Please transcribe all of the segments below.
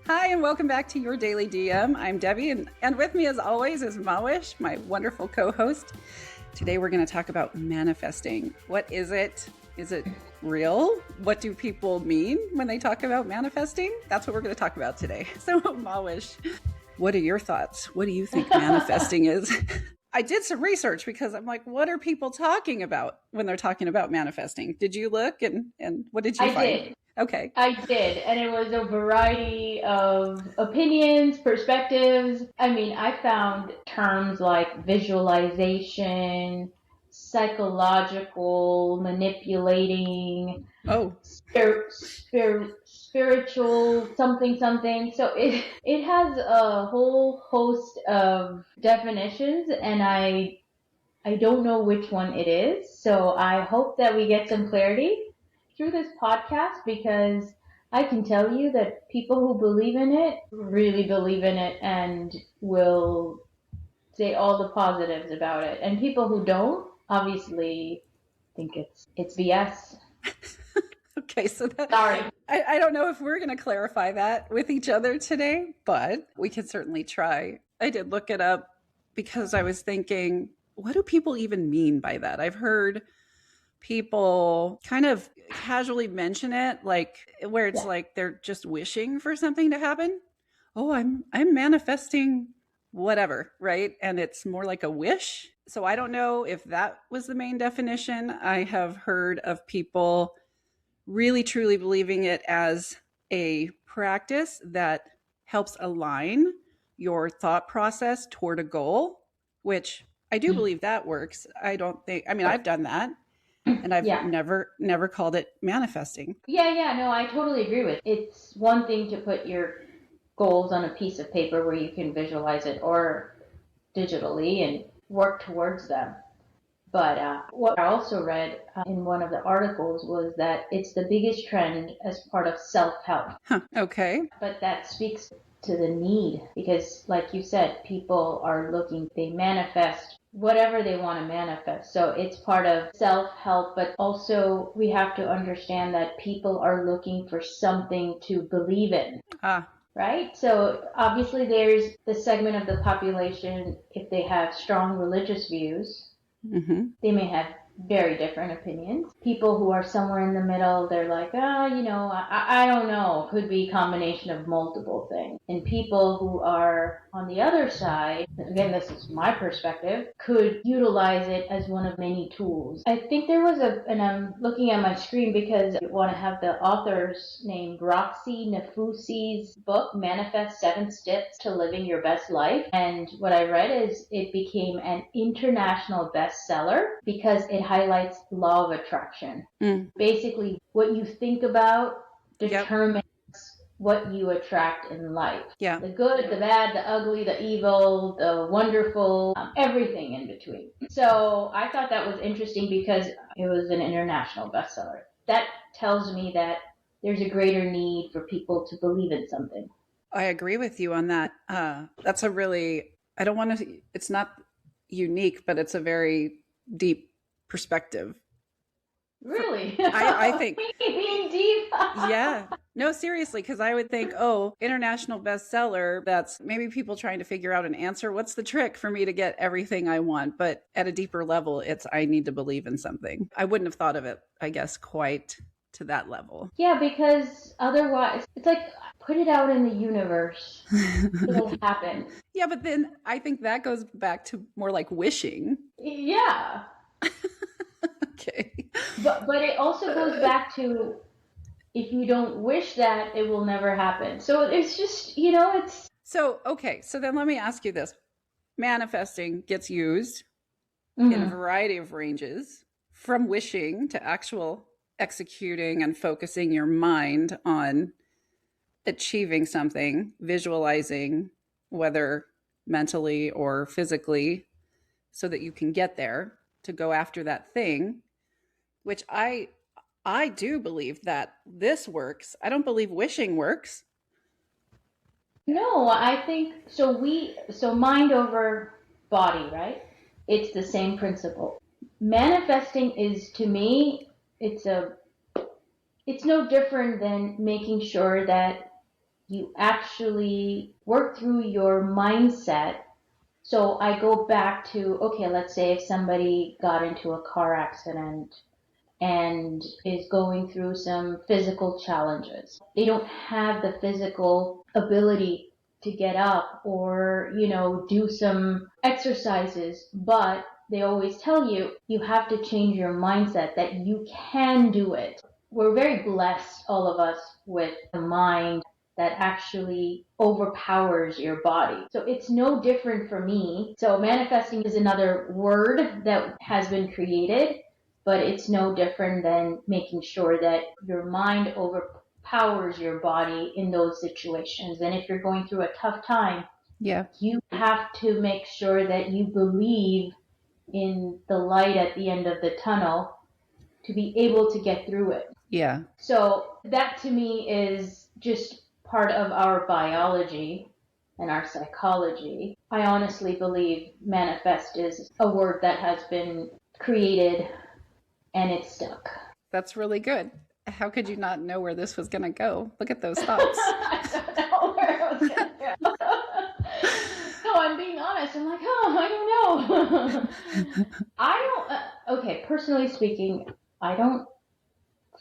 Hi, and welcome back to Your Daily DM. I'm Debbie, and with me, as always, is Mahwish, my wonderful co-host. Today, we're going to talk about manifesting. What is it? Is it real? What do people mean when they talk about manifesting? That's what we're going to talk about today. So, Mahwish, what are your thoughts? What do you think manifesting is? I did some research because I'm like, what are people talking about when they're talking about manifesting? Did you look and what did you find? I did. Okay. I did. And it was a variety of opinions, perspectives. I mean, I found terms like visualization, psychological, manipulating, Oh, spiritual, something, something. So it has a whole host of definitions, and I don't know which one it is. So I hope that we get some clarity through this podcast, because I can tell you that people who believe in it really believe in it and will say all the positives about it. And people who don't obviously think it's BS. okay. So that, Sorry. I don't know if we're going to clarify that with each other today, but we can certainly try. I did look it up because I was thinking, what do people even mean by that? I've heard people kind of casually mention it, like where it's like they're just wishing for something to happen. Oh, I'm manifesting whatever, right? And it's more like a wish. So I don't know if that was the main definition. I have heard of people really truly believing it as a practice that helps align your thought process toward a goal, which I do believe that works. I mean, I've done that and I've Yeah. never called it manifesting. Yeah, no, I totally agree with it. It's one thing to put your goals on a piece of paper where you can visualize it, or digitally, and work towards them. But what I also read in one of the articles was that it's the biggest trend as part of self-help. Huh, okay. But that speaks to the need, because like you said, people are looking, they manifest whatever they want to manifest. So it's part of self-help, but also we have to understand that people are looking for something to believe in. Right? So obviously there's the segment of the population, if they have strong religious views, they may have very different opinions. People who are somewhere in the middle, they're like, I don't know. Could be a combination of multiple things. And people who are on the other side, again, this is my perspective, could utilize it as one of many tools. I think there was and I'm looking at my screen because I want to have the author's name, Roxy Nafusi's book, Manifest 7 Steps to Living Your Best Life. And what I read is it became an international bestseller because it highlights law of attraction. Basically, what you think about determines what you attract in life. Yeah. The good, the bad, the ugly, the evil, the wonderful, everything in between. So I thought that was interesting because it was an international bestseller. That tells me that there's a greater need for people to believe in something. I agree with you on that. That's a really, I don't want to, it's not unique, but it's a very deep perspective. Really? I think. Being deep? Yeah. No, seriously, because I would think, oh, international bestseller, that's maybe people trying to figure out an answer. What's the trick for me to get everything I want? But at a deeper level, it's I need to believe in something. I wouldn't have thought of it, I guess, quite to that level. Yeah, because otherwise, it's like, put it out in the universe. It'll happen. Yeah, but then I think that goes back to more like wishing. Yeah. Okay. But it also goes back to, if you don't wish that, it will never happen. So it's just, it's... So, okay. So then let me ask you this. Manifesting gets used in a variety of ranges, from wishing to actual executing and focusing your mind on achieving something, visualizing, whether mentally or physically, so that you can get there to go after that thing, which I do believe that this works. I don't believe wishing works. No, I think so mind over body, right? It's the same principle. Manifesting is, to me, it's no different than making sure that You actually work through your mindset. So I go back to, okay, let's say if somebody got into a car accident and is going through some physical challenges. They don't have the physical ability to get up or, do some exercises, but they always tell you, you have to change your mindset that you can do it. We're very blessed, all of us, with a mind that actually overpowers your body. So it's no different for me. So manifesting is another word that has been created, but it's no different than making sure that your mind overpowers your body in those situations. And if you're going through a tough time, Yeah. you have to make sure that you believe in the light at the end of the tunnel to be able to get through it. Yeah. So that to me is just part of our biology and our psychology. I honestly believe manifest is a word that has been created and it's stuck. That's really good. How could you not know where this was going to go? Look at those thoughts. I don't know where I was going to go. No, I'm being honest. I'm like, I don't know. Okay, personally speaking, I don't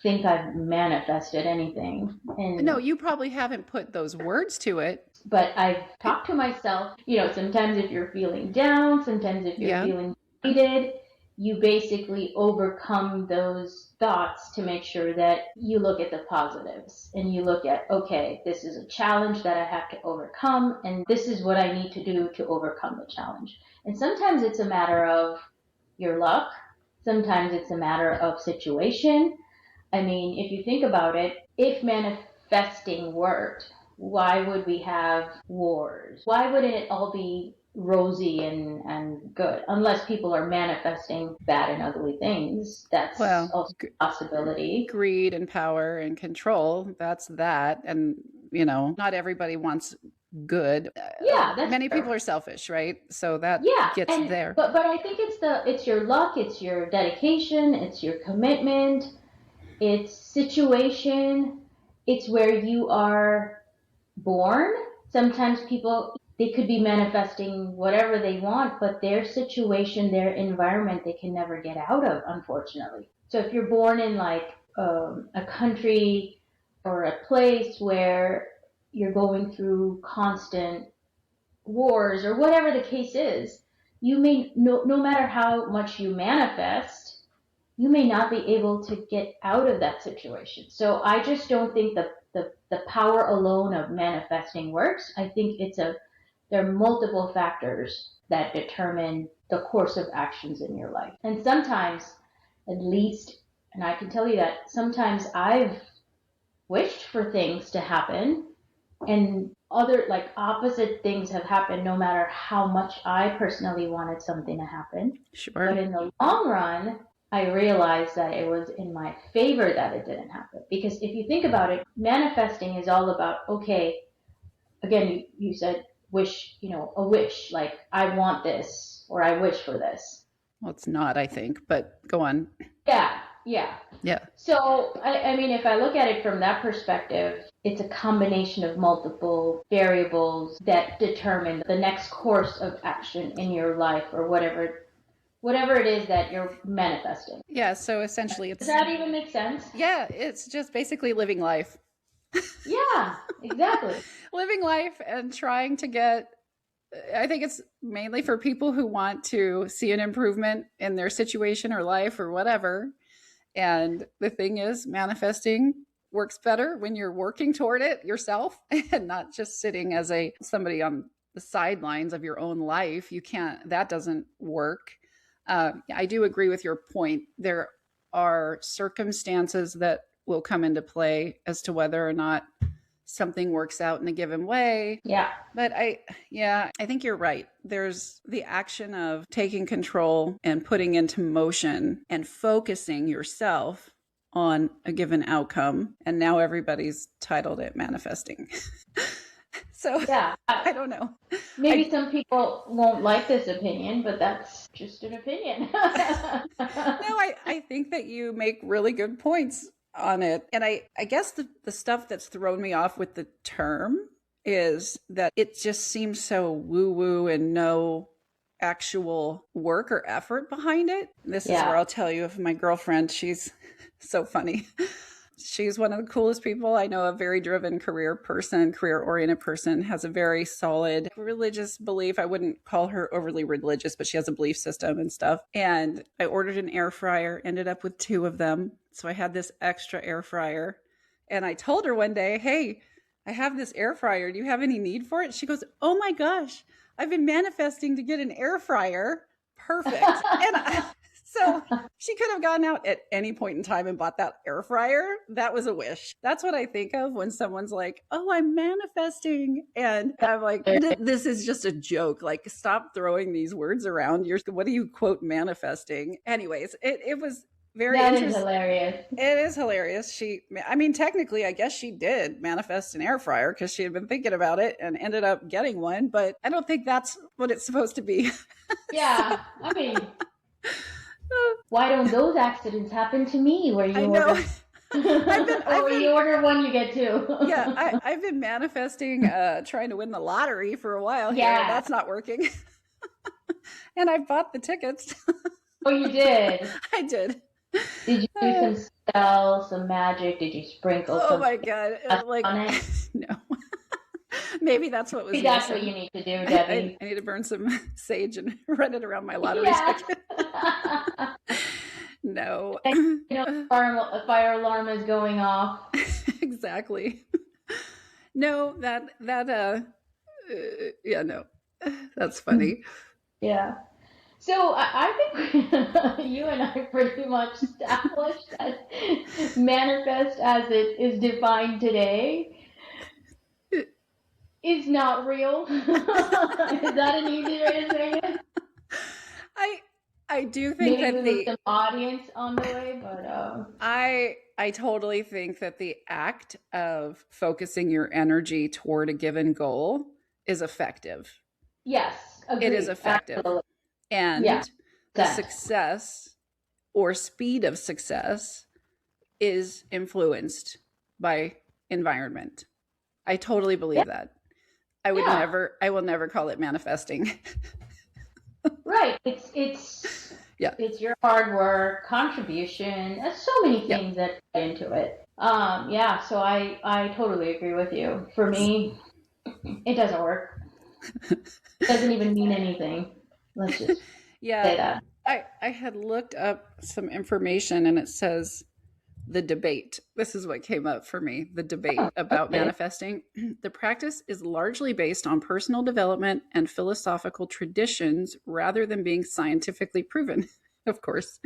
think I've manifested anything. No, you probably haven't put those words to it. But I've talked to myself, sometimes if you're feeling down, sometimes if you're Yeah. feeling defeated, you basically overcome those thoughts to make sure that you look at the positives and you look at, okay, this is a challenge that I have to overcome, and this is what I need to do to overcome the challenge. And sometimes it's a matter of your luck. Sometimes it's a matter of situation. I mean, if you think about it, if manifesting worked, why would we have wars? Why wouldn't it all be rosy and good? Unless people are manifesting bad and ugly things. That's Well, also a possibility. greed and power and control, that's that. And, not everybody wants good. Yeah, that's Many fair. people are selfish, right? So that Yeah, gets and there. but I think it's your luck, it's your dedication, it's your commitment, it's situation, it's where you are born. Sometimes people, they could be manifesting whatever they want, but their situation, their environment, they can never get out of, unfortunately. So if you're born in like a country or a place where you're going through constant wars or whatever the case is, you may, no matter how much you manifest, you may not be able to get out of that situation. So I just don't think the power alone of manifesting works. I think there are multiple factors that determine the course of actions in your life. And sometimes, at least, and I can tell you that sometimes I've wished for things to happen and other like opposite things have happened no matter how much I personally wanted something to happen. Sure. But in the long run, I realized that it was in my favor that it didn't happen. Because if you think about it, manifesting is all about, okay, again, you said wish, a wish, like I want this or I wish for this. Well, it's not, I think, but go on. Yeah, yeah. Yeah. So, I mean, if I look at it from that perspective, it's a combination of multiple variables that determine the next course of action in your life or whatever it is that you're manifesting. Yeah. So essentially, Does that even make sense? Yeah, it's just basically living life. Yeah, exactly. Living life and trying to get, I think it's mainly for people who want to see an improvement in their situation or life or whatever. And the thing is, manifesting works better when you're working toward it yourself and not just sitting as somebody on the sidelines of your own life. You can't, that doesn't work. I do agree with your point. There are circumstances that will come into play as to whether or not something works out in a given way. Yeah. But I think you're right. There's the action of taking control and putting into motion and focusing yourself on a given outcome. And now everybody's titled it manifesting. So yeah, I don't know. Maybe some people won't like this opinion, but that's just an opinion. No, I think that you make really good points on it. And I guess the stuff that's thrown me off with the term is that it just seems so woo woo and no actual work or effort behind it. This is where Yeah. I'll tell you of my girlfriend. She's so funny. She's one of the coolest people I know, a very driven career person, career oriented person, has a very solid religious belief. I wouldn't call her overly religious, but she has a belief system and stuff. And I ordered an air fryer, ended up with two of them. So I had this extra air fryer. And I told her one day, hey, I have this air fryer. Do you have any need for it? She goes, oh my gosh, I've been manifesting to get an air fryer. Perfect. So she could have gone out at any point in time and bought that air fryer. That was a wish. That's what I think of when someone's like, oh, I'm manifesting. And I'm like, this is just a joke. Like, stop throwing these words around. What do you quote manifesting? Anyways, it was very That is interesting. hilarious. It is hilarious. I mean, technically, I guess she did manifest an air fryer because she had been thinking about it and ended up getting one. But I don't think that's what it's supposed to be. Yeah. I mean, why don't those accidents happen to me where I you know. order you order one, you get two. Yeah, I've been manifesting trying to win the lottery for a while here. Yeah. That's not working. And I bought the tickets. Oh, you did? I did. Did you do some spell, some magic? Did you sprinkle Oh some my God. Like, on it? no. Maybe that's what was Maybe that's missing. what you need to do, Debbie. I need to burn some sage and run it around my lottery Yeah. ticket. No. You know, a fire alarm is going off. Exactly. No, yeah, no. That's funny. Yeah. So I think you and I pretty much established that manifest as it is defined today is not real. Is that an easy way to say it? I do think Maybe that we lose some audience on the way, but I totally think that the act of focusing your energy toward a given goal is effective. yes, agreed. It is effective. Absolutely. And Yeah. the success or speed of success is influenced by environment. I totally believe that. I will never call it manifesting. Right. It's Yeah. It's your hard work, contribution. There's so many things that go into it. Yeah. So I totally agree with you. For me, it doesn't work. It doesn't even mean anything. Let's just say that. I had looked up some information and it says the debate. This is what came up for me, the debate about manifesting. The practice is largely based on personal development and philosophical traditions rather than being scientifically proven. Of course,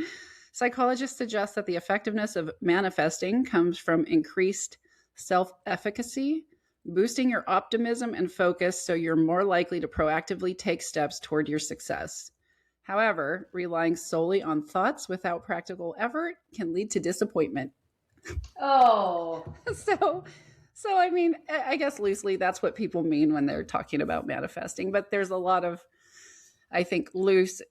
psychologists suggest that the effectiveness of manifesting comes from increased self-efficacy, boosting your optimism and focus so you're more likely to proactively take steps toward your success. However, relying solely on thoughts without practical effort can lead to disappointment. Oh. So I mean, I guess loosely that's what people mean when they're talking about manifesting, but there's a lot of, I think, loose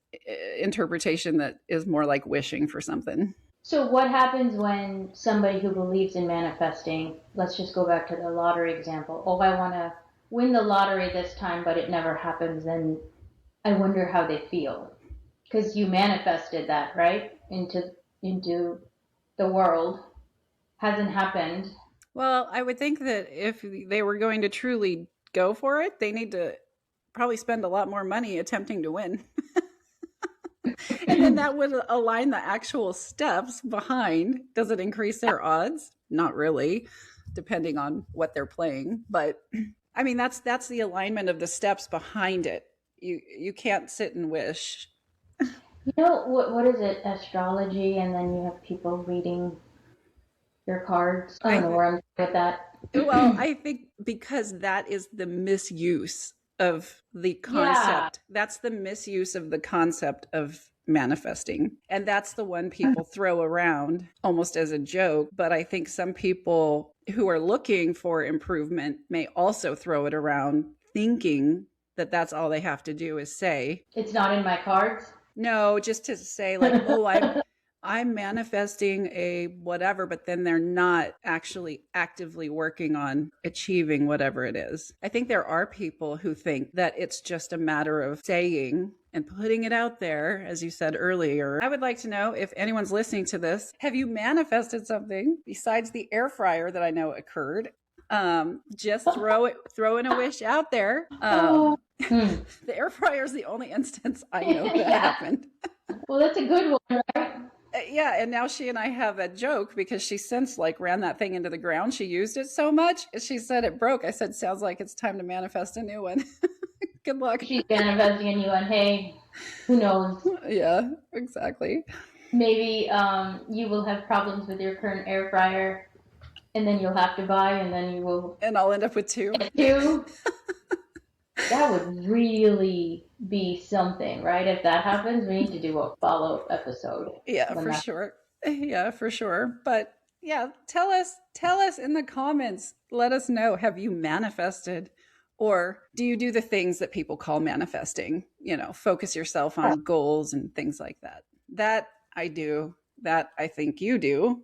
interpretation that is more like wishing for something. So what happens when somebody who believes in manifesting, let's just go back to the lottery example. Oh, I want to win the lottery this time, but it never happens. Then I wonder how they feel. Because you manifested that, right? Into the world. Hasn't happened. Well, I would think that if they were going to truly go for it, they need to probably spend a lot more money attempting to win. And then that would align the actual steps behind. Does it increase their odds? Not really, depending on what they're playing. But I mean, that's the alignment of the steps behind it. You can't sit and wish. You know, what is it? Astrology, and then you have people reading your cards. I don't know where I'm with that. Well, I think because that is the misuse of the concept. Yeah. That's the misuse of the concept of manifesting. And that's the one people throw around almost as a joke. But I think some people who are looking for improvement may also throw it around thinking that that's all they have to do is say, it's not in my cards. No, just to say like, oh, I'm manifesting a whatever, but then they're not actually actively working on achieving whatever it is. I think there are people who think that it's just a matter of saying and putting it out there, as you said earlier. I would like to know, if anyone's listening to this, have you manifested something besides the air fryer that I know occurred? Just throw in a wish out there. The air fryer is the only instance I know that happened. Well, that's a good one, right? Yeah, and now she and I have a joke because she since like ran that thing into the ground. She used it so much. She said it broke. I said, sounds like it's time to manifest a new one. Good luck. She's manifesting a new one. Hey, who knows? Yeah, exactly. Maybe you will have problems with your current air fryer, and then you'll have to buy, and then you will. And I'll end up with two. That would really be something, right? If that happens, we need to do a follow-up episode. Yeah, for sure. Yeah, for sure. But yeah, tell us in the comments. Let us know, have you manifested, or do you do the things that people call manifesting? You know, focus yourself on goals and things like that. That I do. That I think you do.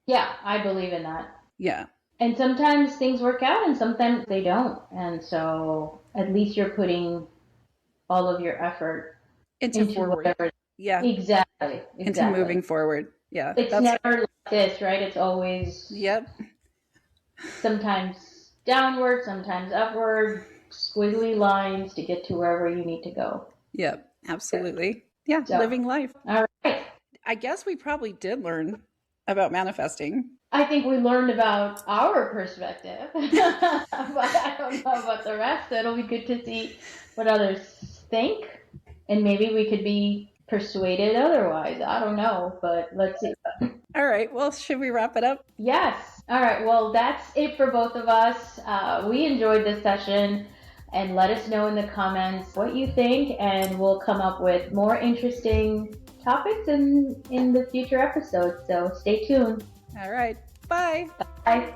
Yeah, I believe in that. Yeah. And sometimes things work out and sometimes they don't. And so at least you're putting all of your effort into forward. Whatever. Yeah. Exactly. Into moving forward. Yeah. It's never like this, right? It's always sometimes downward, sometimes upward, squiggly lines to get to wherever you need to go. Yep, absolutely. Yeah, so, living life. All right. I guess we probably did learn about manifesting. I think we learned about our perspective, but I don't know about the rest. It'll be good to see what others think, and maybe we could be persuaded otherwise. I don't know, but let's see. All right. Well, should we wrap it up? Yes. All right. Well, that's it for both of us. We enjoyed this session, and let us know in the comments what you think, and we'll come up with more interesting topics in the future episodes. So stay tuned. All right. Bye. Bye.